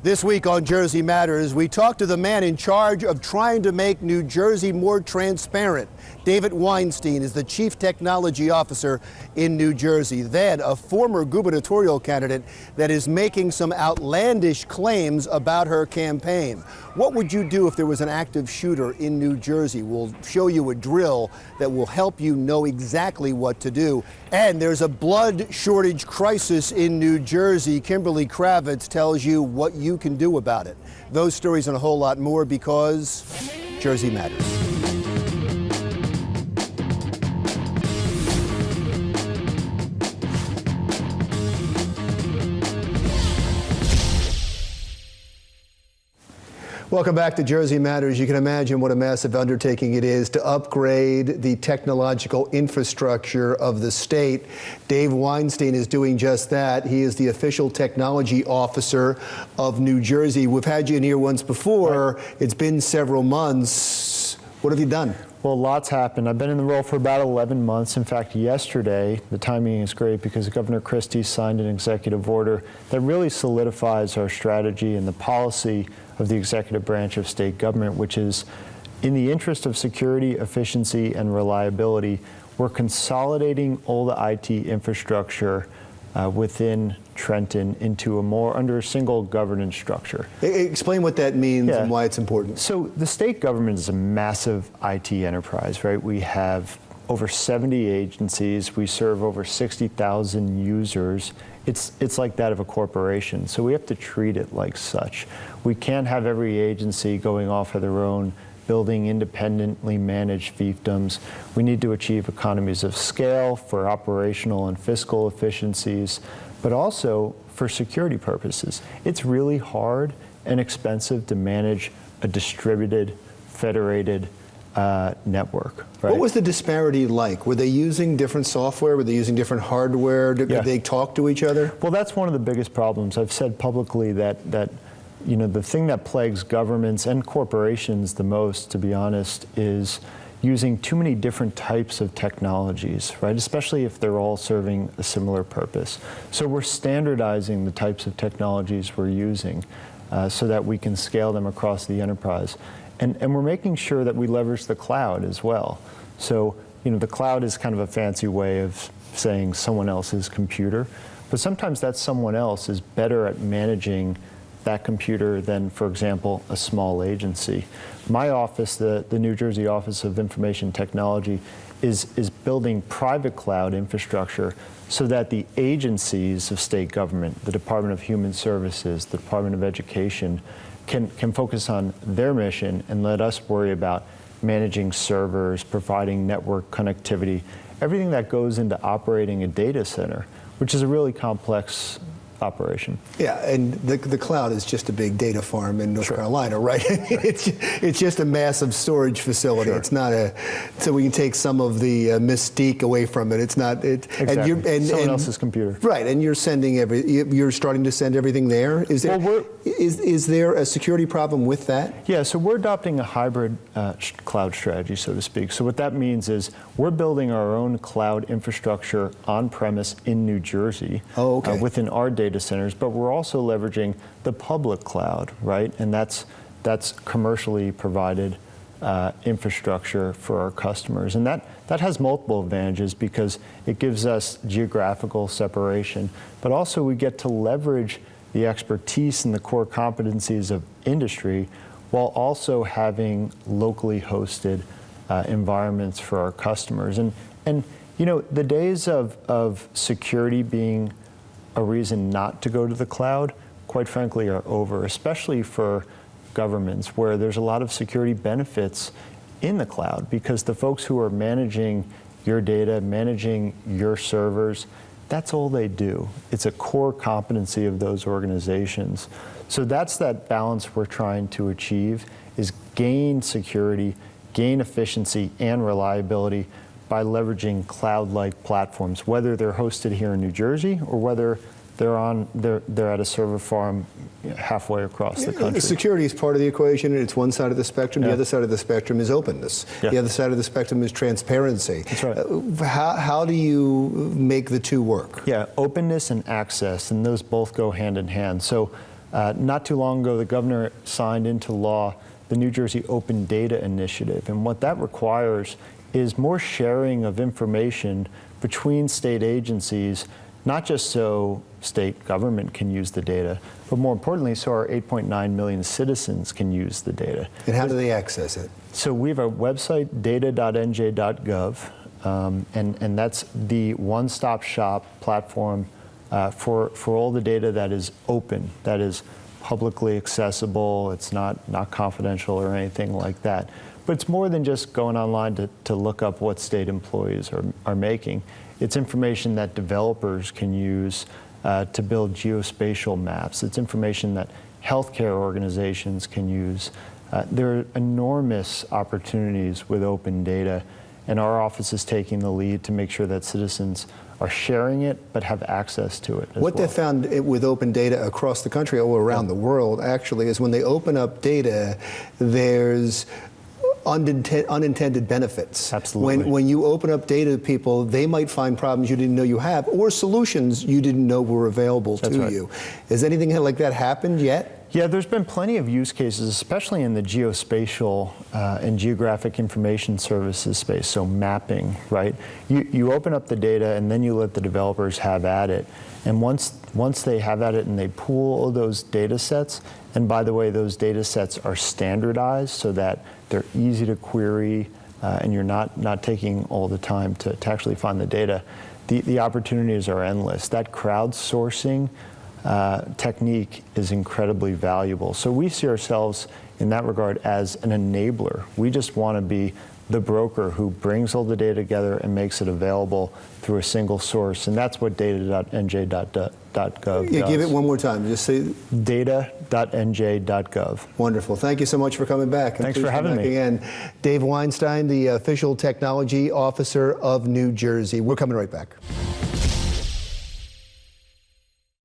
This week on Jersey Matters, we talk to the man in charge of trying to make New Jersey more transparent. David Weinstein is the Chief Technology Officer in New Jersey, then a former gubernatorial candidate that is making some outlandish claims about her campaign. What would you do if there was an active shooter in New Jersey? We'll show you a drill that will help you know exactly what to do. And there's a blood shortage crisis in New Jersey. Kimberly Kravitz tells you what you can do about it. Those stories and a whole lot more because Jersey Matters. Welcome back to Jersey Matters. You can imagine what a massive undertaking it is to upgrade the technological infrastructure of the state. Dave Weinstein is doing just that. He is the official technology officer of New Jersey. We've had you in here once before. It's been several months. What have you done? Well, lots happened. I've been in the role for about 11 months. In fact, yesterday, the timing is great because Governor Christie signed an executive order that really solidifies our strategy and the policy of the executive branch of state government, which is in the interest of security, efficiency, and reliability. We're consolidating all the IT infrastructure within Trenton into under a single governance structure. Explain what that means and why it's important. So the state government is a massive IT enterprise, right? We have over 70 agencies. We serve over 60,000 users. It's like that of a corporation, so we have to treat it like such. We can't have every agency going off of their own, building independently managed fiefdoms. We need to achieve economies of scale for operational and fiscal efficiencies, but also for security purposes. It's really hard and expensive to manage a distributed, federated network. Right? What was the disparity like? Were they using different software? Were they using different hardware? Did they talk to each other? Well, that's one of the biggest problems. I've said publicly that you know, the thing that plagues governments and corporations the most, to be honest, is using too many different types of technologies, right? Especially if they're all serving a similar purpose. So we're standardizing the types of technologies we're using so that we can scale them across the enterprise. And we're making sure that we leverage the cloud as well. So, you know, the cloud is kind of a fancy way of saying someone else's computer, but sometimes that someone else is better at managing that computer than, for example, a small agency. My office, the New Jersey Office of Information Technology, is building private cloud infrastructure so that the agencies of state government, the Department of Human Services, the Department of Education, can focus on their mission and let us worry about managing servers, providing network connectivity, everything that goes into operating a data center, which is a really complex operation. Yeah, and the cloud is just a big data farm in North Carolina, right? It's just a massive storage facility. It's not so we can take some of the mystique away from it. It's not exactly. And someone else's computer. Right, and you're starting to send everything there. Is there a security problem with that? Yeah, so we're adopting a hybrid cloud strategy, so to speak. So what that means is we're building our own cloud infrastructure on premise in New Jersey within our data centers, but we're also leveraging the public cloud, right? And that's commercially provided infrastructure for our customers. And that has multiple advantages because it gives us geographical separation, but also we get to leverage the expertise and the core competencies of industry while also having locally hosted environments for our customers. And you know, the days of security being a reason not to go to the cloud, quite frankly, are over, especially for governments where there's a lot of security benefits in the cloud because the folks who are managing your data, managing your servers, that's all they do. It's a core competency of those organizations. So that's that balance we're trying to achieve, is gain security, gain efficiency and reliability by leveraging cloud-like platforms, whether they're hosted here in New Jersey or whether they're at a server farm halfway across the country. Security is part of the equation, and it's one side of the spectrum. The other side of the spectrum is openness. The other side of the spectrum is transparency. That's right. How do you make the two work? Yeah, openness and access, and those both go hand in hand. So Not too long ago, the governor signed into law the New Jersey Open Data Initiative. And what that requires is more sharing of information between state agencies, not just so state government can use the data, but more importantly, so our 8.9 million citizens can use the data. And how do they access it? So we have a website, data.nj.gov, and that's the one-stop shop platform for all the data that is open, that is publicly accessible, it's not confidential or anything like that. But it's more than just going online to look up what state employees are making. It's information that developers can use to build geospatial maps. It's information that healthcare organizations can use. There are enormous opportunities with open data, and our office is taking the lead to make sure that citizens are sharing it but have access to it as What they found with open data across the country or around the world actually is when they open up data, there's unintended benefits. Absolutely. When you open up data to people, they might find problems you didn't know you have or solutions you didn't know were available to you. Has anything like that happened yet? Yeah, there's been plenty of use cases, especially in the geospatial and geographic information services space, so mapping, right? You open up the data and then you let the developers have at it. And once they have at it and they pool those data sets, and by the way, those data sets are standardized so that they're easy to query and you're not taking all the time to actually find the data, the opportunities are endless. That crowdsourcing technique is incredibly valuable. So we see ourselves in that regard as an enabler. We just want to be the broker who brings all the data together and makes it available through a single source. And that's what data.nj.gov Yeah, does. give it one more time. Just say data.nj.gov. Wonderful. Thank you so much for coming back. Thanks for having me. Again, Dave Weinstein, the official technology officer of New Jersey. We're coming right back.